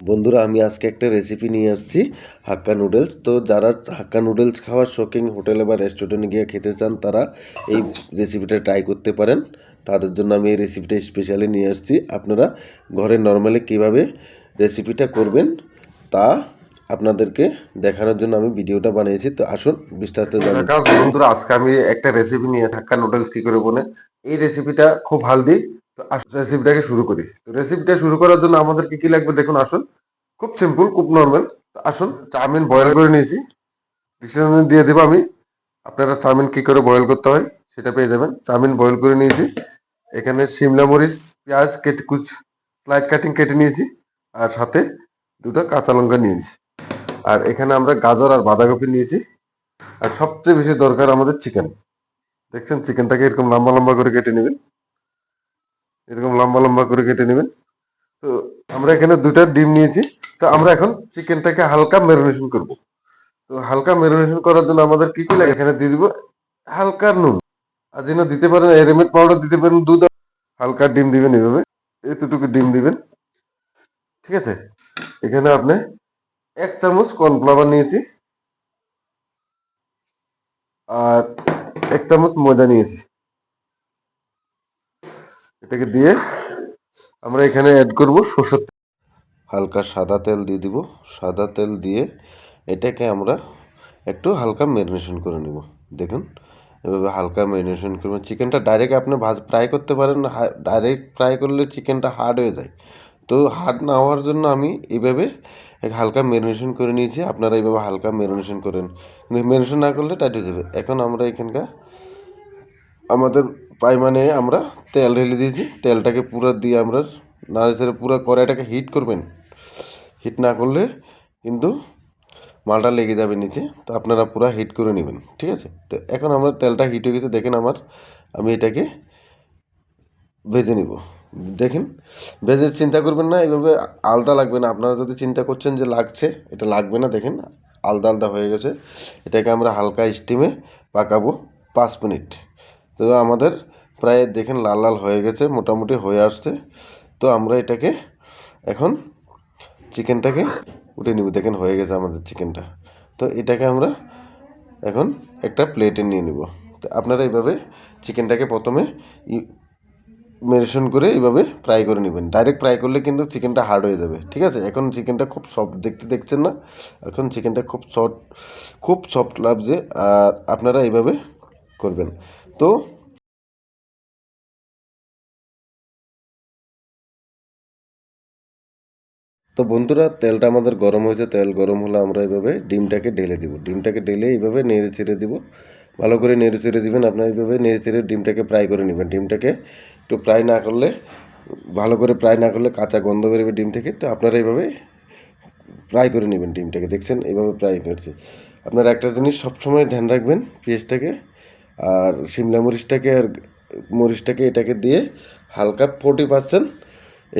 বন্ধুরা, আমি আজকে একটা রেসিপি নিয়ে আসছি হাক্কা নুডলস। তো যারা হাক্কা নুডলস খাওয়ার শৌখিন হোটেলে বা রেস্টুরেন্টে গিয়ে খেতে চান তারা এই রেসিপিটা ট্রাই করতে পারেন। তাদের জন্য আমি এই রেসিপিটা স্পেশালি নিয়ে আসছি। আপনারা ঘরে নর্মালি কীভাবে রেসিপিটা করবেন তা আপনাদেরকে দেখানোর জন্য আমি ভিডিওটা বানিয়েছি। তো আসুন বিস্তারিত জানি। বন্ধুরা, আজকে আমি একটা রেসিপি নিয়ে হাক্কা নুডলস কী করে বলে, এই রেসিপিটা খুব হেলদি। তো রেসিপিটাকে শুরু করি। তো রেসিপিটা শুরু করার জন্য আমাদেরকে কি লাগবে দেখুন। আসুন, খুব সিম্পল, খুব নর্মাল। আসুন, চাউমিন বয়েল করে নিয়েছি, ডিসিশনে দিয়ে দেবো আমি। আপনারা চাউমিন কি করে বয়েল করতে হয় সেটা পেয়ে যাবেন। চাউমিন বয়েল করে নিয়েছি। এখানে শিমলা মরিচ, পেঁয়াজ কেটে স্লাইড কাটিং কেটে নিয়েছি, আর সাথে দুটো কাঁচা লঙ্কা নিয়েছি। আর এখানে আমরা গাজর আর বাঁধাকপি নিয়েছি। আর সবচেয়ে বেশি দরকার আমাদের চিকেন। দেখছেন, চিকেনটাকে এরকম লম্বা লম্বা করে কেটে নেবেন, এরকম লম্বা লম্বা করে কেটে নেবেন। তো আমরা এখানে দুটা ডিম নিয়েছি। তো আমরা এখন চিকেনটাকে হালকা ম্যারিনেশন করব। তো হালকা ম্যারিনেশন করার জন্য আমাদের কি কি লাগে এখানে দিয়ে দিব হালকা নুন, আর যেন দিতে পারেন রেডিমেড পাউডার, দিতে পারেন দুধ, হালকা ডিম দিবেন এইভাবে, এতটুকু ডিম দিবেন। ঠিক আছে, এখানে আপনি 1 চামচ কর্নফ্লাওয়ার নিয়েছি, আর 1 চামচ ময়দা নিয়েছি। এটাকে দিয়ে আমরা এখানে অ্যাড করব সরষের তেল। হালকা সাদা তেল দিয়ে দিব। সাদা তেল দিয়ে এটাকে আমরা একটু হালকা ম্যারিনেশন করে নেব। দেখুন, এভাবে হালকা ম্যারিনেশন করবেন। চিকেনটা ডাইরেক্ট আপনি ফ্রাই করতে পারেন। ডাইরেক্ট ফ্রাই করলে চিকেনটা হার্ড হয়ে যায়। তো হার্ড না হওয়ার জন্য আমি এইভাবে হালকা ম্যারিনেশন করে নিয়েছি। আপনারা এইভাবে হালকা ম্যারিনেশন করেন, কিন্তু ম্যারিনেশন না করলে টাইট হয়ে যাবে। এখন আমরা এখানকার আমাদের পাইমানে আমরা তেল ঢেলে দিয়েছি। তেলটাকে পুরো দিয়ে আমরা নাড়াচাড়া পুরো কড়াইটাকে হিট করবেন। হিট না করলে কিন্তু মালটা লেগে যাবে নিচে। তো আপনারা পুরো হিট করে নেবেন, ঠিক আছে। তো এখন আমরা তেলটা হিট হয়ে গেছে, দেখেন আমি এটাকে ভেজে নিব। দেখেন, ভেজে চিন্তা করবেন না, এইভাবে আলদা লাগবে না। আপনারা যদি চিন্তা করছেন যে লাগছে, এটা লাগবে না। দেখেন, আলদা আলদা হয়ে গেছে। এটাকে আমরা হালকা স্টিমে পাকাবো 5 মিনিট। তো আমাদের প্রায় দেখেন লাল লাল হয়ে গেছে, মোটামুটি হয়ে আসছে। তো আমরা এটাকে এখন চিকেনটাকে উঠে নিব। দেখেন হয়ে গেছে আমাদের চিকেনটা। তো এটাকে আমরা এখন একটা প্লেটে নিয়ে নিব। তো আপনারা এইভাবে চিকেনটাকে প্রথমে ম্যারিনেশন করে এইভাবে ফ্রাই করে নেবেন। ডাইরেক্ট ফ্রাই করলে কিন্তু চিকেনটা হার্ড হয়ে যাবে, ঠিক আছে। এখন চিকেনটা খুব সফট দেখছেন না? এখন চিকেনটা খুব সফট লাগছে। আর আপনারা এইভাবে করবেন। তো বন্ধুরা, তেলটা আমাদের গরম হয়েছে। তেল গরম হলে আমরা এইভাবে ডিমটাকে ঢেলে দিব। ডিমটাকে ঢেলে এইভাবে নেড়ে ছেড়ে দিব। ভালো করে নেড়ে ছেড়ে দিবেন। আপনার এইভাবে নেড়ে ছেড়ে ডিমটাকে ফ্রাই করে নেবেন। ডিমটাকে একটু ফ্রাই না করলে, ভালো করে ফ্রাই না করলে কাঁচা গন্ধ বেরোবে ডিম থেকে। তো আপনারা এইভাবে ফ্রাই করে নেবেন ডিমটাকে। দেখছেন এইভাবে ফ্রাই করছে। আপনারা একটা জিনিস সবসময় ধ্যান রাখবেন, পেঁয়াজটাকে আর শিমলা মরিচটাকে আর মরিচটাকে এটাকে দিয়ে হালকা 40%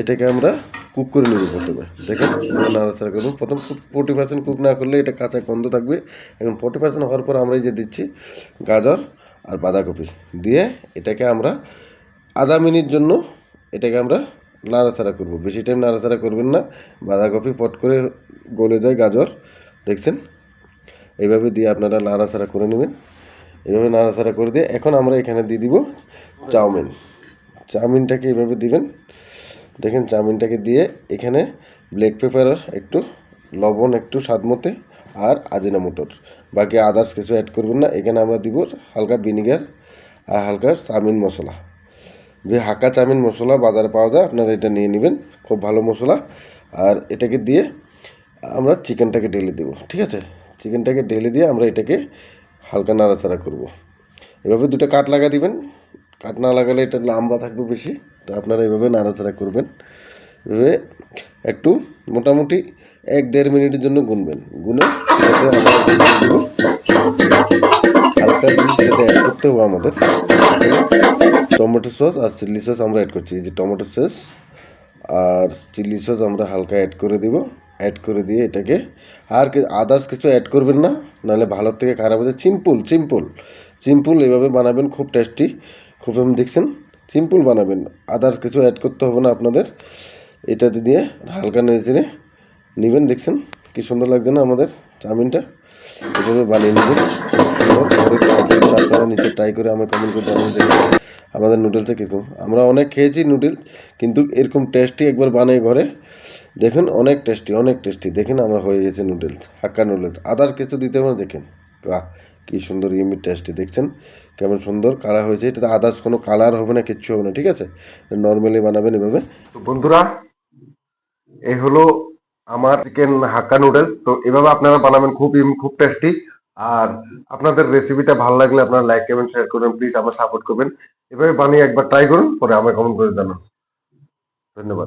এটাকে আমরা কুক করে নেব প্রথমে। দেখেন, নাড়াচাড়া করুন। প্রথম 40% কুক না করলে এটা কাঁচা গন্ধ থাকবে। এখন 40% হওয়ার পর আমরা এই যে দিচ্ছি গাজর আর বাঁধাকপি দিয়ে এটাকে আমরা আধা মিনিট জন্য এটাকে আমরা নাড়াচাড়া করব। বেশি টাইম নাড়াচাড়া করবেন না, বাঁধাকপি পট করে গলে যায় গাজর। দেখছেন, এইভাবে দিয়ে আপনারা নাড়াচাড়া করে নেবেন। এইভাবে নাড়াচাড়া করে দিয়ে এখন আমরা এখানে দিয়ে দিব চাউমিন। চাউমিনটাকে এইভাবে দিবেন। দেখেন, চাউমিনটাকে দিয়ে এখানে ব্ল্যাক পেপার, একটু লবণ, একটু স্বাদ মতে, আর আজিনামোটোর, বাকি আদার্স কিছু অ্যাড করবেন না। এখানে আমরা দিব হালকা ভিনিগার আর হালকা চাউমিন মশলা। যে হাক্কা চাউমিন মশলা বাজারে পাওয়া যায়, আপনারা এটা নিয়ে নেবেন, খুব ভালো মশলা। আর এটাকে দিয়ে আমরা চিকেনটাকে ঢেলে দেবো, ঠিক আছে। চিকেনটাকে ঢেলে দিয়ে আমরা এটাকে হালকা নাড়াচাড়া করব। এভাবে দুটো কাট লাগা দিবেন। কাট না লাগালে এটা লম্বা থাকবে বেশি। তো আপনারা এইভাবে নাড়াচাড়া করবেন। এভাবে একটু মোটামুটি 1-1.5 মিনিটের জন্য গুনবেন। গুনে হালকা জিনিস সেটা অ্যাড করতে হবে আমাদের। টমেটো সস আর চিলি সস আমরা অ্যাড করছি। এই যে টমেটো সস আর চিলি সস আমরা হালকা অ্যাড করে দিব। অ্যাড করে দিয়ে এটাকে আর আদার্স কিছু অ্যাড করবেন না, নাহলে ভালোর থেকে খারাপ হয়ে যায়। সিম্পল এভাবে বানাবেন, খুব টেস্টি। খুব, আমি দেখছেন, সিম্পল বানাবেন। আদার্স কিছু অ্যাড করতে হবে না আপনাদের। এটাতে দিয়ে হালকা নেড়ে নেবেন। দেখছেন কি সুন্দর লাগছে না আমাদের চাউমিনটা? এভাবে বানিয়ে নেবেন। অবশ্যই আপনারা নিচে ট্রাই করে আমাকে কমেন্ট করে জানিয়ে দেবেন আমাদের নুডলসটা কীরকম। আমরা অনেক খেয়েছি নুডলস, কিন্তু এরকম টেস্টি একবার বানাই ঘরে দেখুন, অনেক টেস্টি। দেখেন আমার হয়ে গেছে নুডলস, হাক্কা নুডলস, আদার কিছু দিতে হবে না। দেখেন বাহ, কি সুন্দর ইমি টেস্টি। দেখছেন কেমন সুন্দর কালার হয়েছে। এটাতে আদার্স কোনো কালার হবে না, কিচ্ছু হবে না, ঠিক আছে? নর্মালি বানাবেন এভাবে। তো বন্ধুরা, এই হলো আমার চিকেন হাক্কা নুডলস। তো এভাবে আপনারা বানাবেন, খুব টেস্টি। আর আপনাদের রেসিপিটা ভালো লাগলে আপনারা লাইক কমেন্ট শেয়ার করবেন, প্লিজ আমার সাপোর্ট করবেন। এভাবে বানিয়ে একবার ট্রাই করুন, পরে আমাকে কমেন্ট করে জানান। ধন্যবাদ।